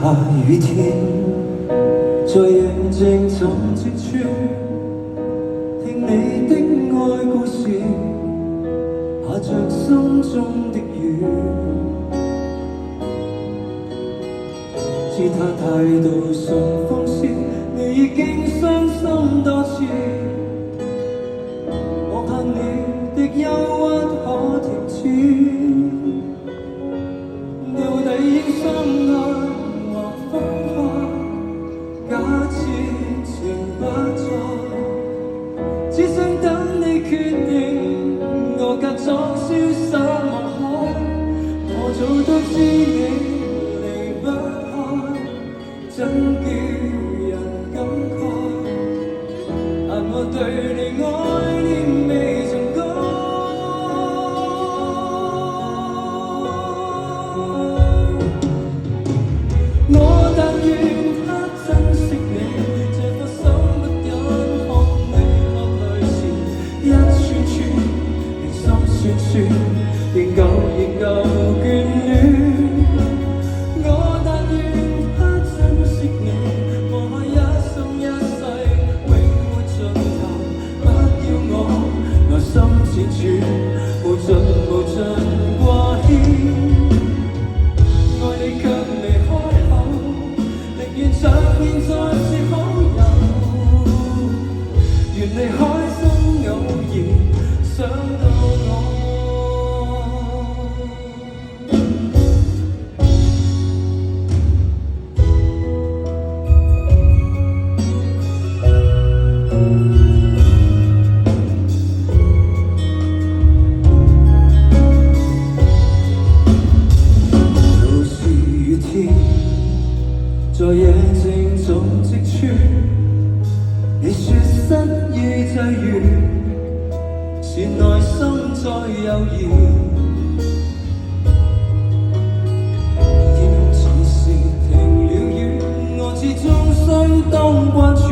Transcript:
下雨天，在夜靜沉寂處，聽你的愛故事，下着心中的雨。知他態度順風時，你已經傷心多次。我怕你的憂鬱可停止，到底應相愛或分開？假設情不再，只想等你決定，我假裝瀟灑望海。我早都知你離不開，真叫人感慨。但我對你愛念未曾改。我但願他珍惜你，這顆心不忍看你落淚時，一串串令心酸酸，仍舊眷戀。我但願他珍惜你，放開一生一世永沒盡頭，不要我內心纏住無盡無盡掛牽。愛你卻未開口，寧願像現在是好友，願你開心偶然想到我。又是雨天，在夜靜總積處，你說失意際遇，是內心再猶豫。天空似是停了雨，我始終相當關注。